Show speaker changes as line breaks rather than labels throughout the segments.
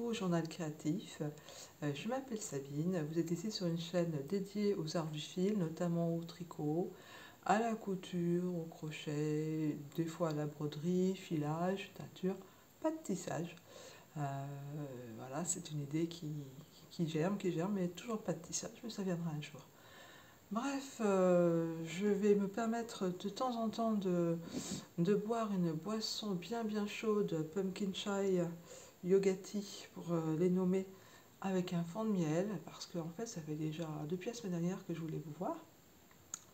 nouveau journal créatif. Je m'appelle Sabine, vous êtes ici sur une chaîne dédiée aux arts du fil, notamment au tricot, à la couture, au crochet, des fois à la broderie, filage, teinture, pas de tissage. Voilà, c'est une idée qui germe, mais toujours pas de tissage, mais ça viendra un jour. Bref, je vais me permettre de temps en temps de boire une boisson bien chaude, pumpkin chai, yoga tea pour les nommer, avec un fond de miel, parce que en fait ça fait déjà depuis la semaine dernière que je voulais vous voir,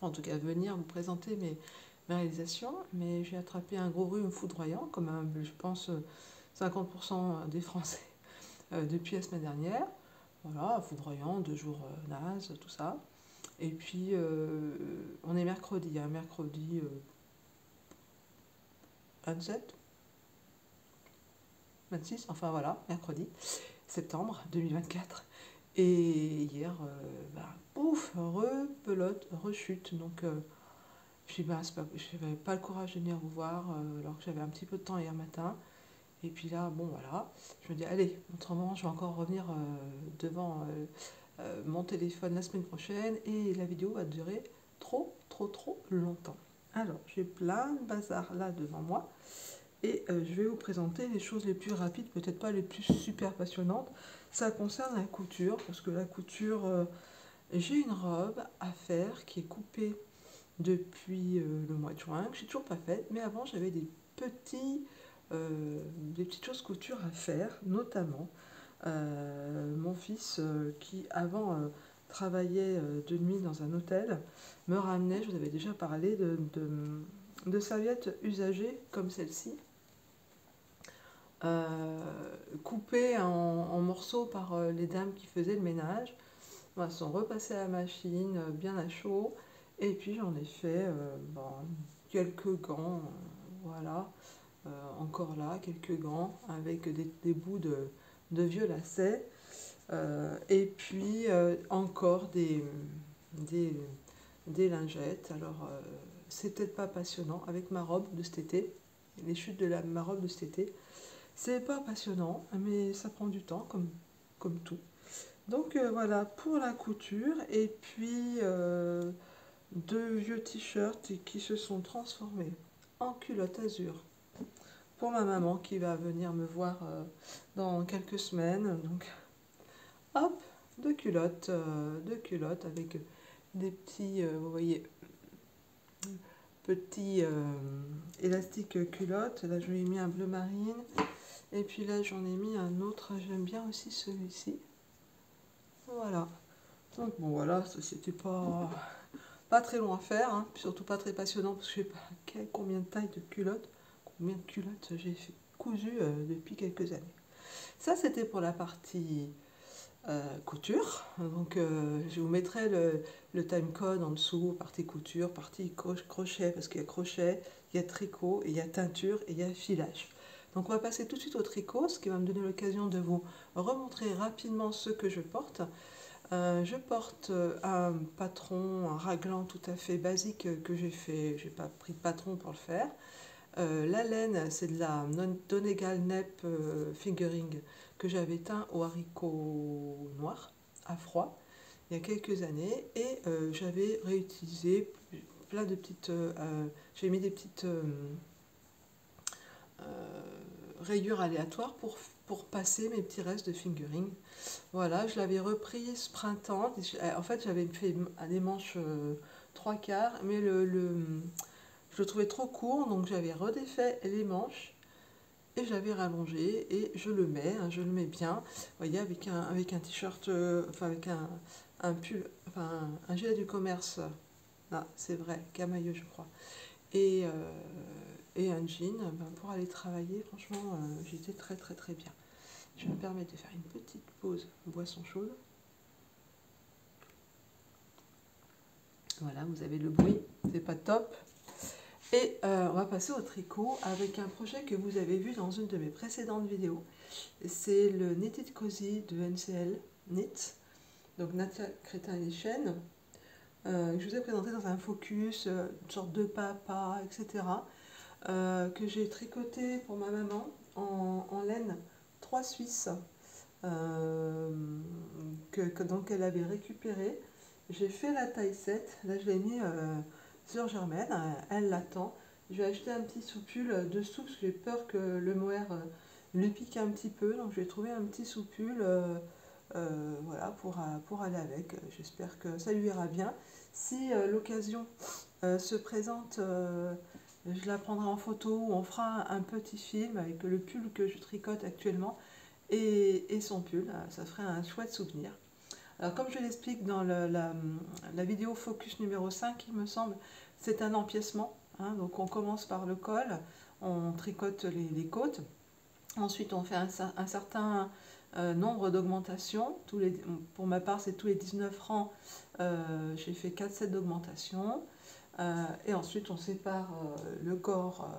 en tout cas venir vous présenter mes réalisations, mais j'ai attrapé un gros rhume foudroyant, comme je pense 50% des Français depuis la semaine dernière. Voilà, foudroyant, 2 jours nazes, tout ça. Et puis on est mercredi, hein, mercredi 27, 26, enfin voilà, mercredi, septembre 2024. Et hier, pouf, rebelote, rechute. Donc, je n'avais pas le courage de venir vous voir, alors que j'avais un petit peu de temps hier matin. Et puis là, bon voilà, je me dis, allez, autrement, je vais encore revenir devant mon téléphone la semaine prochaine et la vidéo va durer trop longtemps. Alors, j'ai plein de bazar là devant moi. Et je vais vous présenter les choses les plus rapides, peut-être pas les plus super passionnantes. Ça concerne la couture, parce que la couture, j'ai une robe à faire qui est coupée depuis le mois de juin, que j'ai toujours pas faite, mais avant j'avais des petites choses couture à faire, notamment mon fils qui avant travaillait de nuit dans un hôtel, me ramenait, je vous avais déjà parlé, de serviettes usagées comme celle-ci, coupées en morceaux par les dames qui faisaient le ménage. Elles sont repassées à la machine, bien à chaud. Et puis j'en ai fait quelques gants, voilà. Encore là, quelques gants avec des bouts de vieux lacets. Et puis encore des, des lingettes. Alors, c'est peut-être pas passionnant avec ma robe de cet été, les chutes de ma robe de cet été. C'est pas passionnant, mais ça prend du temps, comme tout. Donc voilà pour la couture. Et puis 2 vieux t-shirts qui se sont transformés en culotte azur pour ma maman qui va venir me voir dans quelques semaines. Donc hop, 2 culottes, avec des petits, vous voyez, petits élastiques culottes. Là, je lui ai mis un bleu marine. Et puis là, j'en ai mis un autre. J'aime bien aussi celui-ci. Voilà. Donc bon, voilà, c'était pas très long à faire, hein, puis surtout pas très passionnant, parce que je sais pas combien de tailles de culottes, j'ai cousu depuis quelques années. Ça, c'était pour la partie couture. Donc je vous mettrai le timecode en dessous, partie couture, partie crochet, parce qu'il y a crochet, il y a tricot, et il y a teinture, et il y a filage. Donc on va passer tout de suite au tricot, ce qui va me donner l'occasion de vous remontrer rapidement ce que je porte. Je porte un patron, un raglan tout à fait basique que j'ai fait, j'ai pas pris de patron pour le faire. La laine, c'est de la Donegal Nep Fingering que j'avais teint au haricot noir à froid il y a quelques années, et j'avais réutilisé plein de petites, j'ai mis des petites rayures aléatoires pour passer mes petits restes de fingering. Voilà, je l'avais repris ce printemps. En fait, j'avais fait des manches 3/4, mais je le trouvais trop court, donc j'avais redéfait les manches et j'avais rallongé, et je le mets, hein, je le mets bien. Vous voyez, avec un t-shirt, enfin avec un pull, enfin un gilet du commerce, là, c'est vrai, camailleux, je crois, et, et un jean, pour aller travailler. Franchement, j'étais très bien. Je me permets de faire une petite pause boisson chaude. Voilà, vous avez le bruit, c'est pas top. Et on va passer au tricot avec un projet que vous avez vu dans une de mes précédentes vidéos. C'est le Knitted Cozy de NCL Knit, donc Nadia Crétin-Lechen, que je vous ai présenté dans un focus, une sorte de papa, etc. Que j'ai tricoté pour ma maman en laine 3 Suisse. donc elle avait récupéré. J'ai fait la taille 7, là je l'ai mis sur Germaine, elle l'attend. Je vais acheter un petit soupule dessous parce que j'ai peur que le mohair lui pique un petit peu, donc je vais trouver un petit soupule voilà, pour aller avec. J'espère que ça lui ira bien. Si l'occasion se présente, je la prendrai en photo ou on fera un petit film avec le pull que je tricote actuellement et son pull. Ça ferait un chouette souvenir. Alors comme je l'explique dans la vidéo focus numéro 5, il me semble, c'est un empiècement. Hein, donc on commence par le col, on tricote les côtes. Ensuite on fait un certain nombre d'augmentations. Pour ma part c'est tous les 19 rangs, j'ai fait 4 sets d'augmentation. Et ensuite on sépare le corps,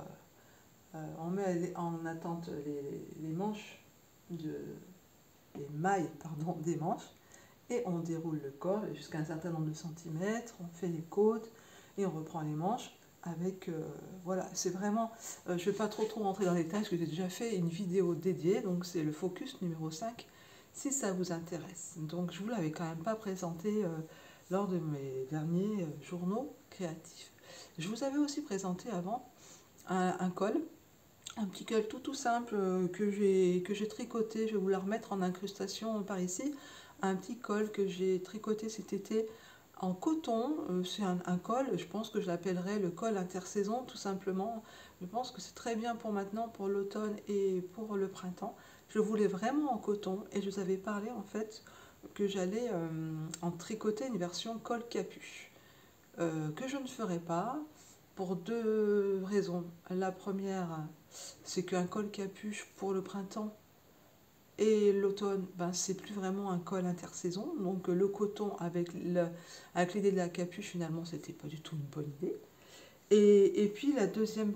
on met en attente les manches, les mailles pardon, des manches. Et on déroule le corps jusqu'à un certain nombre de centimètres, on fait les côtes et on reprend les manches avec, voilà, c'est vraiment, je ne vais pas trop rentrer dans les détails parce que j'ai déjà fait une vidéo dédiée, donc c'est le focus numéro 5, si ça vous intéresse. Donc je vous l'avais quand même pas présenté lors de mes derniers journaux créatifs. Je vous avais aussi présenté avant un col, un petit col tout simple que j'ai tricoté, je vais vous la remettre en incrustation par ici. Un petit col que j'ai tricoté cet été en coton. C'est un col, je pense que je l'appellerai le col intersaison tout simplement. Je pense que c'est très bien pour maintenant, pour l'automne et pour le printemps. Je voulais vraiment en coton et je vous avais parlé en fait que j'allais en tricoter une version col capuche. Que je ne ferai pas pour deux raisons. La première, c'est qu'un col capuche pour le printemps et l'automne, ben, c'est plus vraiment un col intersaison. Donc le coton avec l'idée de la capuche, finalement, c'était pas du tout une bonne idée. Et puis la deuxième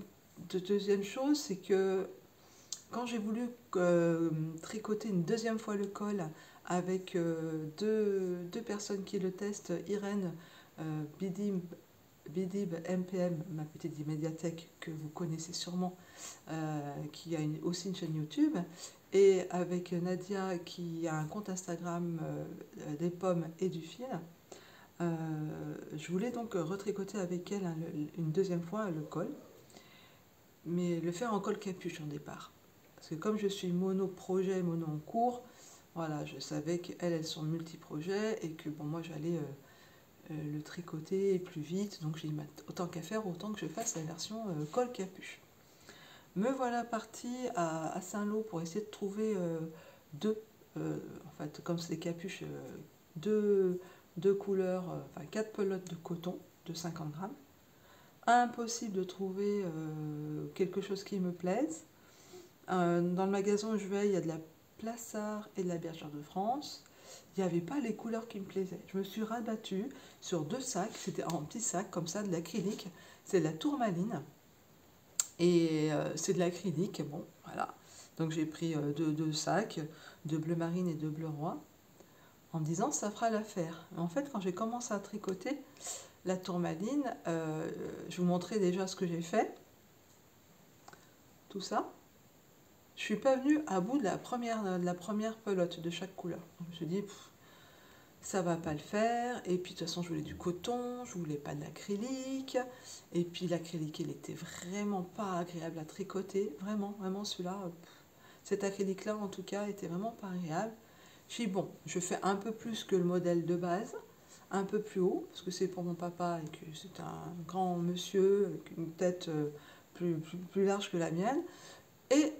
chose, c'est que quand j'ai voulu tricoter une deuxième fois le col avec deux personnes qui le testent, Irène Bidib MPM, ma petite médiathèque que vous connaissez sûrement, qui a aussi une chaîne YouTube, et avec Nadia qui a un compte Instagram des pommes et du fil. Je voulais donc retricoter avec elle une deuxième fois le col, mais le faire en col capuche en départ. Parce que comme je suis mono-projet, mono en cours, voilà, je savais qu'elles sont multi-projets et que bon, moi j'allais le tricoter plus vite, donc j'ai dit autant qu'à faire, autant que je fasse la version col capuche. Me voilà partie à Saint-Lô pour essayer de trouver en fait, comme c'est des capuches, deux couleurs, enfin 4 pelotes de coton de 50 grammes. Impossible de trouver quelque chose qui me plaise. Dans le magasin où je vais, il y a de la Plassard et de la Bergère de France. Il n'y avait pas les couleurs qui me plaisaient. Je me suis rabattue sur 2 sacs, c'était en petits sacs comme ça, de l'acrylique. C'est de la tourmaline et c'est de l'acrylique. Bon, voilà. Donc j'ai pris deux sacs, de bleu marine et de bleu roi, en me disant ça fera l'affaire. En fait, quand j'ai commencé à tricoter la tourmaline, je vous montrais déjà ce que j'ai fait, tout ça. Je suis pas venue à bout de la première pelote de chaque couleur. Donc, je me suis dit, ça va pas le faire. Et puis de toute façon, je voulais du coton, je voulais pas de l'acrylique. Et puis l'acrylique, il était vraiment pas agréable à tricoter. Vraiment, vraiment celui-là, cet acrylique-là en tout cas, était vraiment pas agréable. Je suis bon, je fais un peu plus que le modèle de base, un peu plus haut, parce que c'est pour mon papa et que c'est un grand monsieur avec une tête plus large que la mienne. Et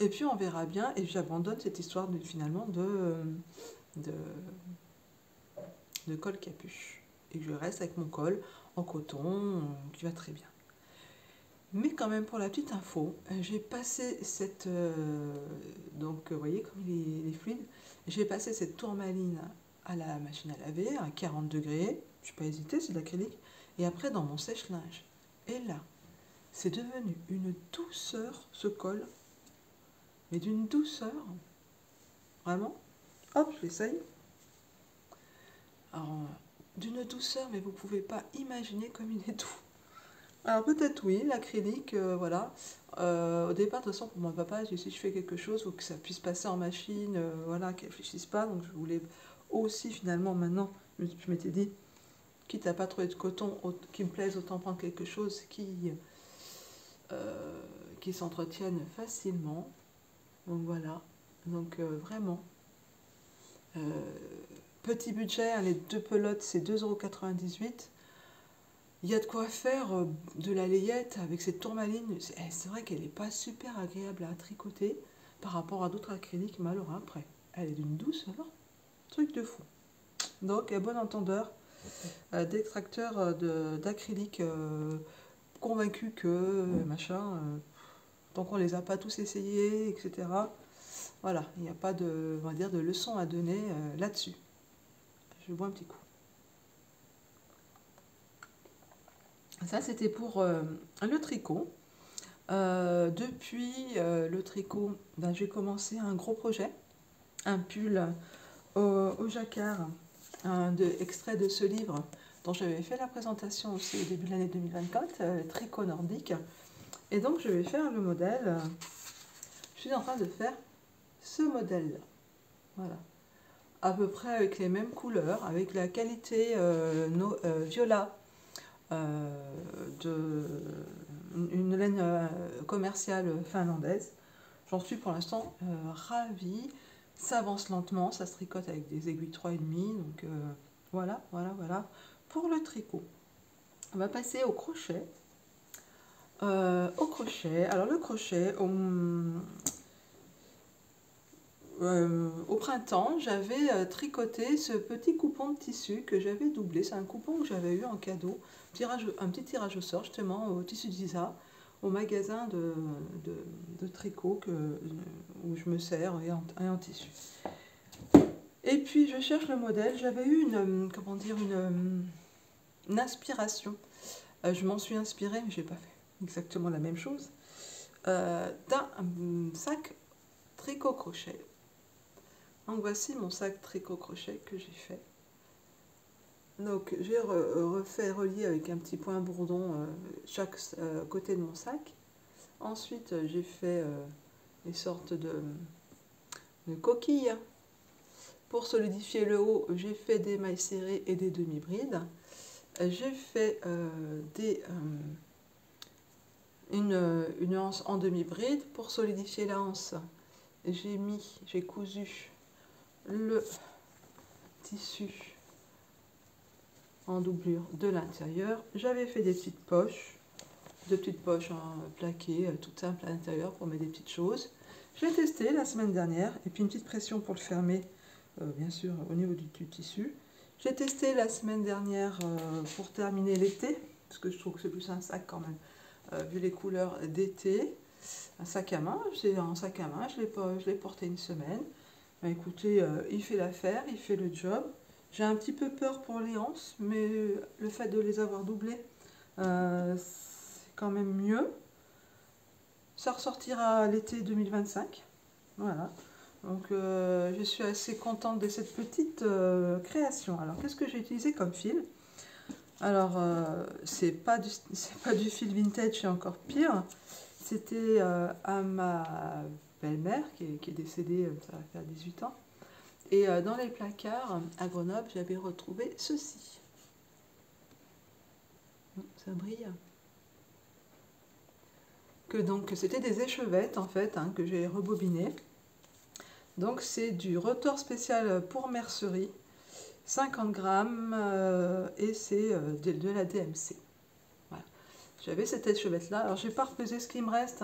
puis on verra bien, et j'abandonne cette histoire finalement de col capuche. Et je reste avec mon col en coton qui va très bien. Mais quand même, pour la petite info, j'ai passé cette... donc, vous voyez comme il est fluide. J'ai passé cette tourmaline à la machine à laver à 40 degrés. Je n'ai pas hésité, c'est de l'acrylique. Et après, dans mon sèche-linge. Et là, c'est devenu une douceur, ce col. Mais d'une douceur. Vraiment. Hop, je l'essaye. Alors, d'une douceur, mais vous ne pouvez pas imaginer comme il est doux. Alors peut-être oui, l'acrylique, voilà. Au départ, de toute façon, pour mon papa, si je fais quelque chose, il faut que ça puisse passer en machine, voilà, qu'elle ne réfléchisse pas. Donc je voulais aussi finalement maintenant, je m'étais dit, quitte à pas trouver de coton qui me plaise, autant prendre quelque chose qui s'entretienne facilement. Donc voilà, donc vraiment. Euh, Petit budget, hein, les deux pelotes c'est 2,98 €. Il y a de quoi faire de la layette avec cette tourmaline. C'est vrai qu'elle n'est pas super agréable à tricoter par rapport à d'autres acryliques, mais alors après, elle est d'une douceur, truc de fou. Donc, à bon entendeur, d'extracteur d'acrylique convaincu que machin, tant qu'on les a pas tous essayés, etc. Voilà, il n'y a pas de, on va dire, de leçon à donner là-dessus. Je bois un petit coup. Ça, c'était pour le tricot. Depuis le tricot, ben, j'ai commencé un gros projet, un pull au jacquard, extrait de ce livre dont j'avais fait la présentation aussi au début de l'année 2024, Tricot nordique. Et donc je vais faire le modèle, je suis en train de faire ce modèle-là, voilà, à peu près avec les mêmes couleurs, avec la qualité viola une laine commerciale finlandaise. J'en suis pour l'instant ravie. Ça avance lentement, ça se tricote avec des aiguilles 3,5. Donc voilà. Pour le tricot. On va passer au crochet. Alors le crochet, au printemps, j'avais tricoté ce petit coupon de tissu que j'avais doublé. C'est un coupon que j'avais eu en cadeau, un petit tirage au sort justement au tissu d'Isa, au magasin de tricot où je me sers et en tissu. Et puis je cherche le modèle. J'avais eu une inspiration. Je m'en suis inspirée, mais je n'ai pas fait exactement la même chose. D'un sac tricot-crochet. Donc voici mon sac tricot-crochet que j'ai fait. Donc j'ai relié avec un petit point bourdon chaque côté de mon sac. Ensuite j'ai fait des sortes de coquilles. Pour solidifier le haut, j'ai fait des mailles serrées et des demi-brides. J'ai fait une anse en demi-bride. Pour solidifier la anse, j'ai cousu le tissu en doublure de l'intérieur. J'avais fait des petites poches, plaquées, toutes simples à l'intérieur pour mettre des petites choses. J'ai testé la semaine dernière, et puis une petite pression pour le fermer, bien sûr, au niveau du tissu. J'ai testé la semaine dernière pour terminer l'été, parce que je trouve que c'est plus un sac quand même, vu les couleurs d'été. Un sac à main, je l'ai porté une semaine. Ben, écoutez, il fait l'affaire, il fait le job. J'ai un petit peu peur pour les anses, mais le fait de les avoir doublées, c'est quand même mieux. Ça ressortira l'été 2025. Voilà. Donc je suis assez contente de cette petite création. Alors qu'est-ce que j'ai utilisé comme fil? Alors c'est pas du fil vintage, c'est encore pire. C'était à ma belle-mère qui est décédée, ça va faire 18 ans. Et dans les placards à Grenoble, j'avais retrouvé ceci. Ça brille. Donc c'était des échevettes en fait que j'ai rebobinées. Donc c'est du retors spécial pour mercerie, 50 grammes et c'est de la DMC. Voilà. J'avais cette échevette là. Alors j'ai pas repesé ce qu'il me reste.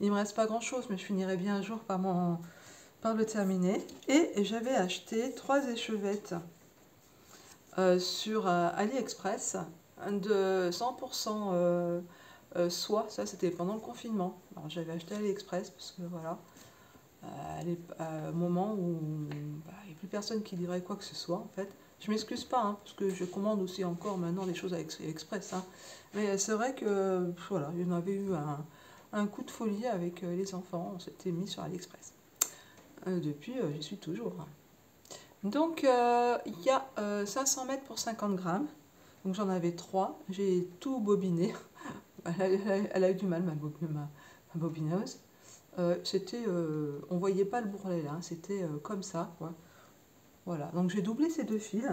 Il me reste pas grand chose, mais je finirai bien un jour par le terminer. Et j'avais acheté 3 échevettes sur AliExpress de 100% soie. Ça c'était pendant le confinement. Alors j'avais acheté AliExpress parce que voilà, au moment où il n'y a plus personne qui livrait quoi que ce soit en fait. Je m'excuse pas parce que je commande aussi encore maintenant des choses avec AliExpress. Mais c'est vrai que voilà, il y en avait eu un coup de folie avec les enfants. On s'était mis sur AliExpress. Depuis, j'y suis toujours. Donc, il y a 500 mètres pour 50 grammes. Donc, j'en avais 3. J'ai tout bobiné. Elle a eu du mal, ma bobineuse. On voyait pas le bourrelet là, c'était comme ça, quoi. Voilà, donc j'ai doublé ces deux fils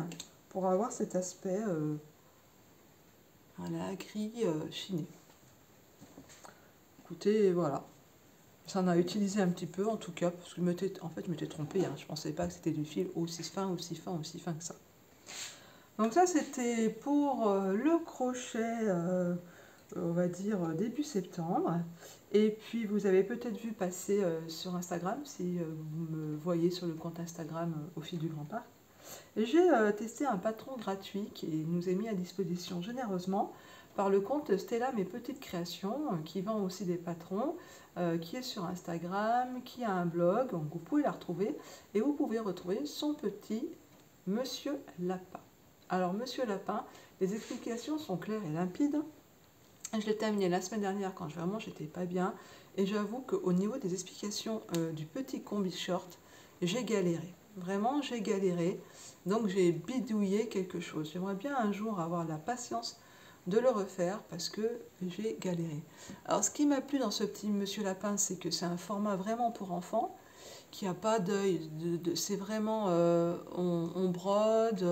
pour avoir cet aspect voilà, gris chiné. Écoutez, voilà. Ça en a utilisé un petit peu en tout cas, parce que en fait, je m'étais trompée, hein. Je pensais pas que c'était du fil aussi fin, aussi fin, aussi fin que ça. Donc ça, c'était pour le crochet, on va dire début septembre. Et puis, vous avez peut-être vu passer sur Instagram, si vous me voyez sur le compte Instagram au fil du Grand Parc. J'ai testé un patron gratuit qui nous est mis à disposition généreusement par le compte Stella Mes Petites Créations, qui vend aussi des patrons, qui est sur Instagram, qui a un blog, donc vous pouvez la retrouver, et vous pouvez retrouver son petit Monsieur Lapin. Alors Monsieur Lapin, les explications sont claires et limpides. Je l'ai terminé la semaine dernière quand vraiment j'étais pas bien, et j'avoue qu'au niveau des explications du petit combi short, j'ai galéré. Vraiment, j'ai galéré. Donc j'ai bidouillé quelque chose. J'aimerais bien un jour avoir la patience de le refaire parce que j'ai galéré. Alors ce qui m'a plu dans ce petit Monsieur Lapin, c'est que c'est un format vraiment pour enfants, qui n'a pas d'œil. C'est vraiment, on brode.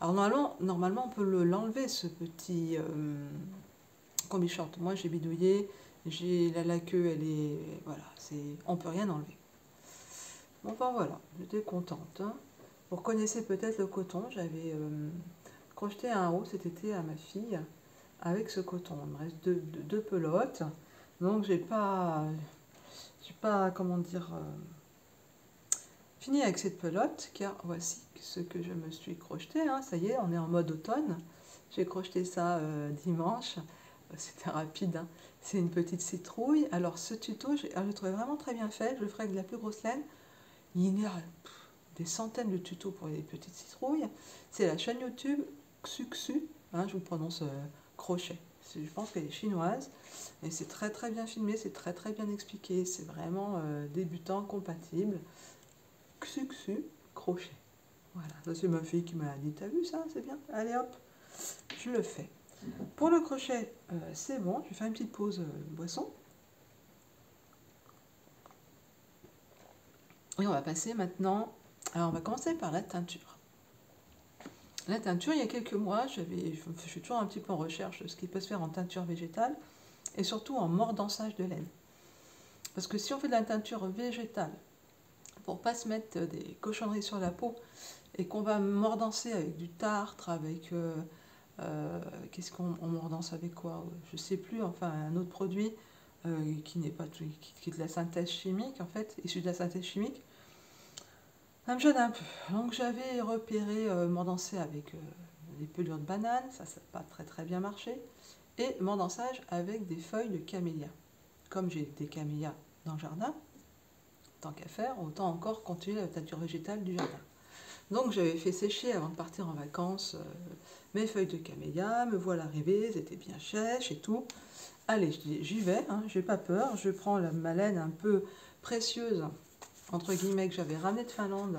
Alors normalement, on peut l'enlever, ce petit combi short. Moi j'ai bidouillé. La queue, elle est... Voilà, on peut rien enlever. Enfin voilà, j'étais contente. Hein. Vous reconnaissez peut-être le coton. J'avais crocheté un haut cet été à ma fille avec ce coton. Il me reste deux pelotes. Donc j'ai pas, comment dire, fini avec cette pelote, car voici ce que je me suis crocheté. Hein. Ça y est, on est en mode automne. J'ai crocheté ça dimanche. C'était rapide. Hein. C'est une petite citrouille. Alors ce tuto, je le trouvais vraiment très bien fait. Je le ferai avec de la plus grosse laine. Il y a des centaines de tutos pour les petites citrouilles. C'est la chaîne YouTube Xuxu, hein, je vous prononce crochet. Je pense qu'elle est chinoise et c'est très très bien filmé, c'est très très bien expliqué. C'est vraiment débutant compatible. Xuxu crochet. Voilà, ça c'est ma fille qui m'a dit, t'as vu ça, c'est bien, allez hop, je le fais. Pour le crochet, c'est bon, je vais faire une petite pause boisson. Et on va passer maintenant, alors on va commencer par la teinture. La teinture, il y a quelques mois, je suis toujours un petit peu en recherche de ce qui peut se faire en teinture végétale et surtout en mordançage de laine. Parce que si on fait de la teinture végétale pour pas se mettre des cochonneries sur la peau et qu'on va mordancer avec du tartre, avec qu'est-ce qu'on mordance avec quoi? Je sais plus, enfin un autre produit qui n'est pas qui est de la synthèse chimique en fait, issu de la synthèse chimique. Ça me gêne un peu. Donc j'avais repéré mordancer avec des pelures de banane, ça n'a pas très très bien marché. Et mordançage avec des feuilles de camélia. Comme j'ai des camélias dans le jardin, tant qu'à faire, autant encore continuer la teinture végétale du jardin. Donc j'avais fait sécher avant de partir en vacances mes feuilles de camélia, me voilà arrivée, elles étaient bien sèches et tout. Allez, j'y vais, hein, j'ai pas peur, je prends ma laine un peu précieuse, entre guillemets, que j'avais ramenée de Finlande,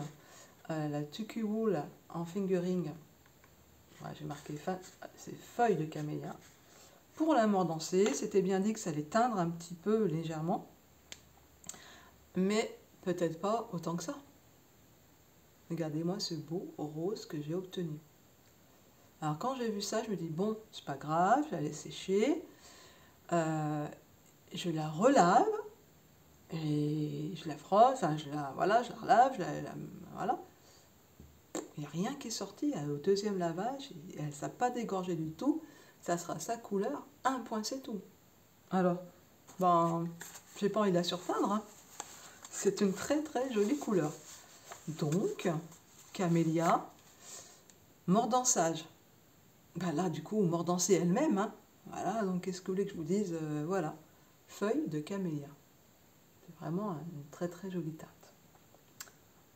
la Tuku Wool en fingering. Ouais, j'ai marqué c'est feuilles de camélia. Pour la mordancer, c'était bien dit que ça allait teindre un petit peu légèrement, mais peut-être pas autant que ça. Regardez-moi ce beau rose que j'ai obtenu. Alors quand j'ai vu ça, je me dis bon, c'est pas grave, je la laisse sécher. Je la relave et je la frotte, enfin je la relave, voilà. Il n'y a rien qui est sorti au deuxième lavage, elle ne s'est pas dégorgé du tout, ça sera sa couleur, un point c'est tout. Alors, ben, j'ai pas envie de la surpeindre, hein. C'est une très très jolie couleur. Donc, camélia, mordançage. Ben là, du coup, mordancer elle-même, hein. Voilà, donc qu'est-ce que vous voulez que je vous dise? Voilà, feuille de camélia. C'est vraiment une très très jolie teinte.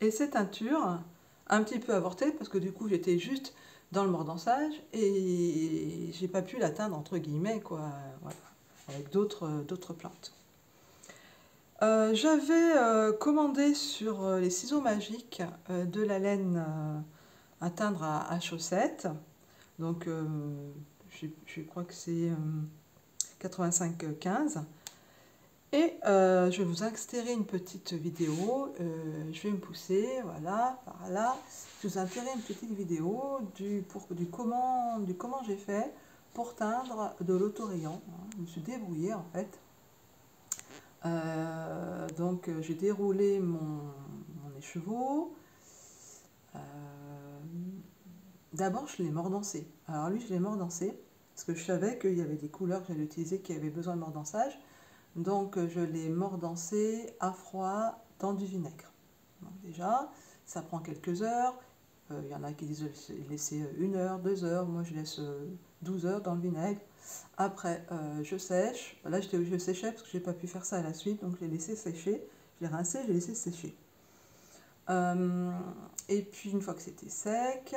Et cette teinture, un petit peu avortée, parce que du coup, j'étais juste dans le mordançage et j'ai pas pu la teindre entre guillemets, quoi, voilà, avec d'autres plantes. J'avais commandé sur les ciseaux magiques de la laine à teindre à chaussettes. Donc, je crois que c'est 85-15. Et je vais vous insérer une petite vidéo, je vais me pousser, voilà, par là. Je vais vous insérer une petite vidéo du comment j'ai fait pour teindre de l'autorayant. Je me suis débrouillée en fait. Donc j'ai déroulé mon écheveau. D'abord je l'ai mordancé. Alors lui je l'ai mordancé parce que je savais qu'il y avait des couleurs que j'allais utiliser qui avaient besoin de mordançage. Donc je l'ai mordancé à froid dans du vinaigre. Donc déjà, ça prend quelques heures. Il y en a qui disent laisser 1 heure, 2 heures. Moi je laisse 12 heures dans le vinaigre. Après je sèche. Là je séchais parce que je n'ai pas pu faire ça à la suite. Donc je l'ai laissé sécher. Je l'ai rincé, je l'ai laissé sécher. Et puis une fois que c'était sec,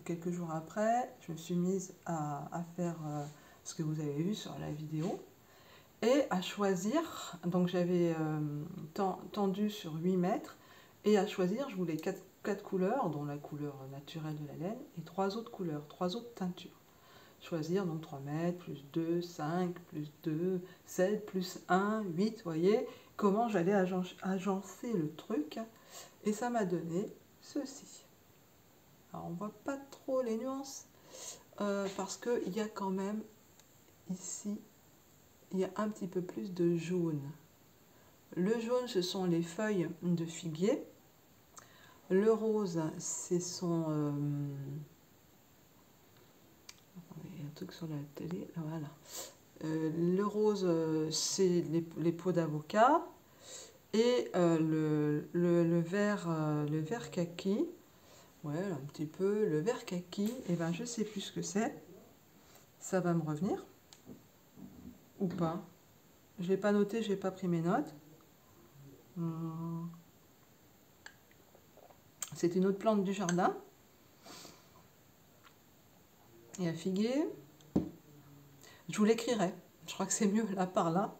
quelques jours après, je me suis mise à faire ce que vous avez vu sur la vidéo. Et à choisir, donc j'avais tendu sur 8 mètres, et à choisir, je voulais 4 couleurs, dont la couleur naturelle de la laine, et 3 autres couleurs, 3 autres teintures. Choisir donc 3 mètres, plus 2, 5, plus 2, 7, plus 1, 8, vous voyez, comment j'allais agencer le truc, et ça m'a donné ceci. Alors on ne voit pas trop les nuances, parce qu'il y a quand même ici, il y a un petit peu plus de jaune. Le jaune, ce sont les feuilles de figuier. Le rose, ce sont... il y a un truc sur la télé, voilà. Le rose, c'est les peaux d'avocat. Et le vert kaki, ouais, un petit peu, le vert kaki, et ben je sais plus ce que c'est. Ça va me revenir. Ou pas. Je l'ai pas noté, j'ai pas pris mes notes. C'est une autre plante du jardin. Et à figuier. Je vous l'écrirai. Je crois que c'est mieux là par là.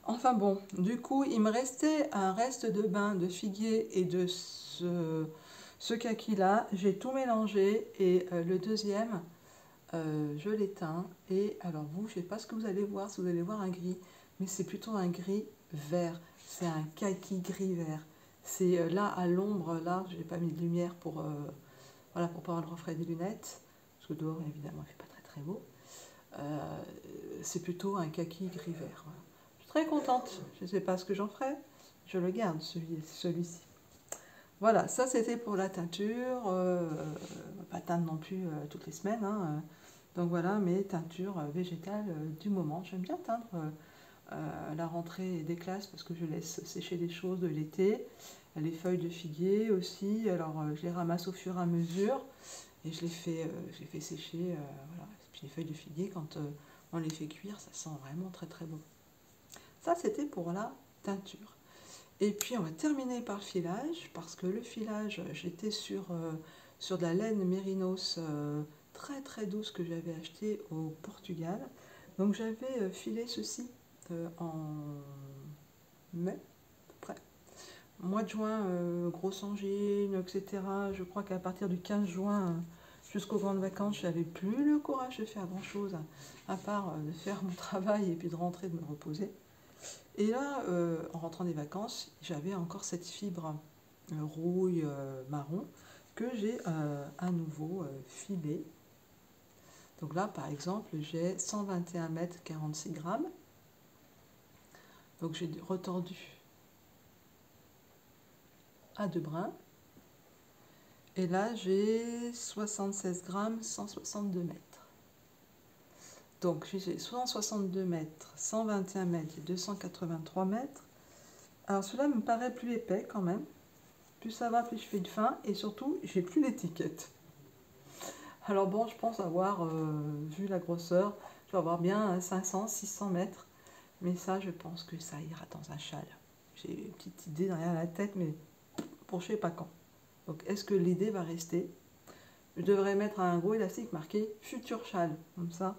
Enfin bon, du coup, il me restait un reste de bain de figuier et de ce kaki là. J'ai tout mélangé et le deuxième, je l'éteins. Et alors vous, je sais pas ce que vous allez voir, si vous allez voir un gris, mais c'est plutôt un gris vert. C'est un kaki gris vert. C'est là à l'ombre, là, je n'ai pas mis de lumière pour, voilà, pour pas avoir le reflet des lunettes, parce que dehors évidemment il fait pas très très beau. C'est plutôt un kaki gris vert. Voilà. Je suis très contente, je ne sais pas ce que j'en ferai, je le garde celui-ci. Voilà, ça c'était pour la teinture, pas teindre non plus toutes les semaines, hein, donc voilà, mes teintures végétales du moment. J'aime bien teindre la rentrée des classes parce que je laisse sécher les choses de l'été, les feuilles de figuier aussi, alors je les ramasse au fur et à mesure et je les fais sécher, voilà. Et puis les feuilles de figuier, quand on les fait cuire, ça sent vraiment très très bon. Ça c'était pour la teinture. Et puis on va terminer par le filage, parce que le filage, j'étais sur de la laine mérinos très très douce que j'avais acheté au Portugal. Donc j'avais filé ceci en mai, à peu près. Mois de juin, grosse angine, etc. Je crois qu'à partir du 15 juin jusqu'aux grandes vacances, je n'avais plus le courage de faire grand chose, à part de faire mon travail et puis de rentrer, de me reposer. Et là, en rentrant des vacances, j'avais encore cette fibre rouille marron que j'ai à nouveau filée. Donc là, par exemple, j'ai 121 mètres 46 grammes. Donc j'ai retordu à 2 brins. Et là, j'ai 76 grammes 162 mètres. Donc j'ai 162 mètres, 121 mètres et 283 mètres. Alors cela me paraît plus épais quand même. Plus ça va, plus je fais de fin. Et surtout, j'ai plus l'étiquette. Alors bon, je pense avoir, vu la grosseur, je vais avoir bien 500, 600 mètres. Mais ça, je pense que ça ira dans un châle. J'ai une petite idée derrière la tête, mais pour je sais pas quand. Donc est-ce que l'idée va rester? Je devrais mettre un gros élastique marqué « Futur châle », comme ça.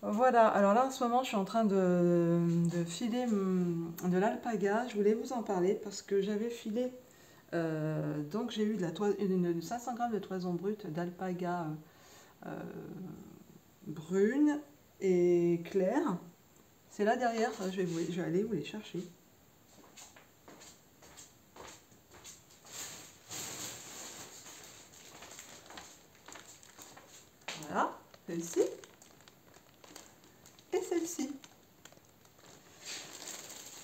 Voilà, alors là en ce moment je suis en train de filer de l'alpaga. Je voulais vous en parler parce que j'avais filé, donc j'ai eu de 500 grammes de toison brute d'alpaga brune et clairs. C'est là derrière, je vais aller vous les chercher. Voilà, celle-ci et celle-ci.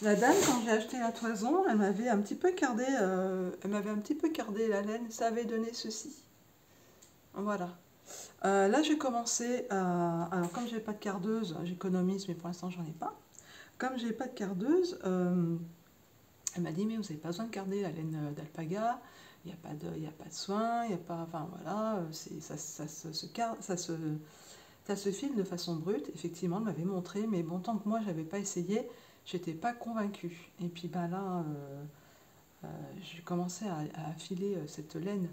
La dame, quand j'ai acheté la toison, elle m'avait un petit peu cardé, la laine, ça avait donné ceci. Voilà. Là, j'ai commencé à... Alors, comme j'ai pas de cardeuse, j'économise, mais pour l'instant, j'en ai pas. Comme j'ai pas de cardeuse, elle m'a dit, mais vous n'avez pas besoin de carder la laine d'alpaga, il n'y a pas de soin, il n'y a pas... Enfin, voilà, ça se file de façon brute. Effectivement, elle m'avait montré, mais bon, tant que moi, j'avais pas essayé, j'étais pas convaincue. Et puis, bah là, j'ai commencé à filer cette laine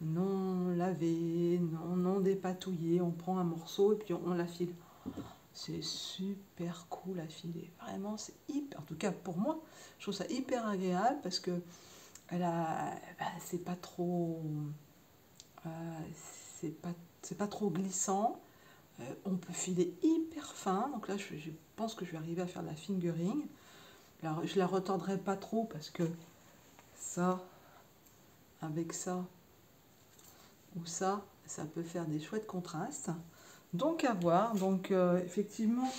non lavée, non dépatouillée. On prend un morceau et puis on la file. C'est super cool à filer. Vraiment, c'est hyper. En tout cas, pour moi, je trouve ça hyper agréable parce que c'est pas trop. euh, c'est pas trop glissant. On peut filer hyper fin. Donc là, je pense que je vais arriver à faire de la fingering. Alors, je la retordrai pas trop parce que ça, avec ça ou ça peut faire des chouettes contrastes. Donc à voir. Donc effectivement,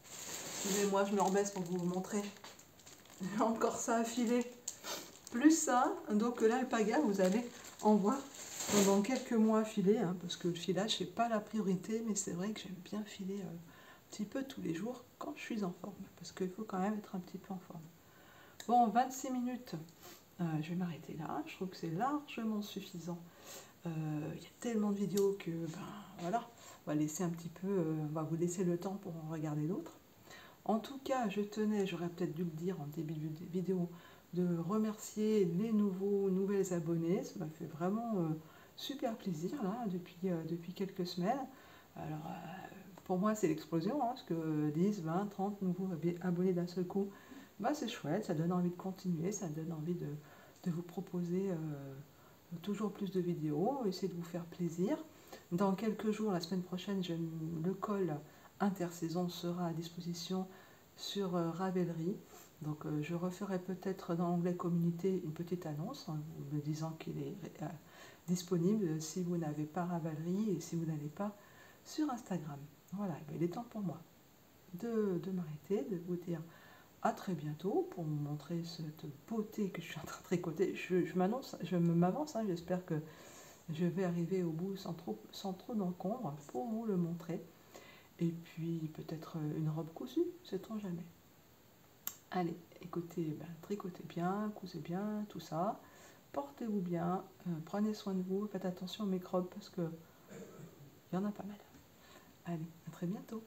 excusez-moi, je me rebaisse pour vous montrer. J'ai encore ça à filer. Plus ça, donc l'alpaga, vous allez en voir pendant quelques mois filer, hein, parce que le filage, c'est pas la priorité, mais c'est vrai que j'aime bien filer un petit peu tous les jours quand je suis en forme, parce qu'il faut quand même être un petit peu en forme. Bon, 26 minutes, je vais m'arrêter là, je trouve que c'est largement suffisant. Il y a tellement de vidéos que, voilà, on va laisser un petit peu, on va vous laisser le temps pour en regarder d'autres. En tout cas, j'aurais peut-être dû le dire en début de vidéo, de remercier les nouvelles abonnés. Ça m'a fait vraiment super plaisir là, depuis quelques semaines. Alors, pour moi, c'est l'explosion, hein, parce que 10, 20, 30 nouveaux abonnés d'un seul coup, c'est chouette, ça donne envie de continuer, ça donne envie de vous proposer toujours plus de vidéos, essayer de vous faire plaisir. Dans quelques jours, la semaine prochaine, le col intersaison sera à disposition sur Ravelry. Donc je referai peut-être dans l'onglet communauté une petite annonce en me disant qu'il est disponible si vous n'avez pas Ravelry et si vous n'allez pas sur Instagram. Voilà, il est temps pour moi de m'arrêter, de vous dire à très bientôt pour vous montrer cette beauté que je suis en train de tricoter. Je m'avance, hein, j'espère que je vais arriver au bout sans trop d'encombre pour vous le montrer. Et puis peut-être une robe cousue, sait-on jamais. Allez, écoutez, tricotez bien, cousez bien, tout ça. Portez-vous bien, prenez soin de vous, faites attention aux microbes parce que il y en a pas mal. Allez, à très bientôt.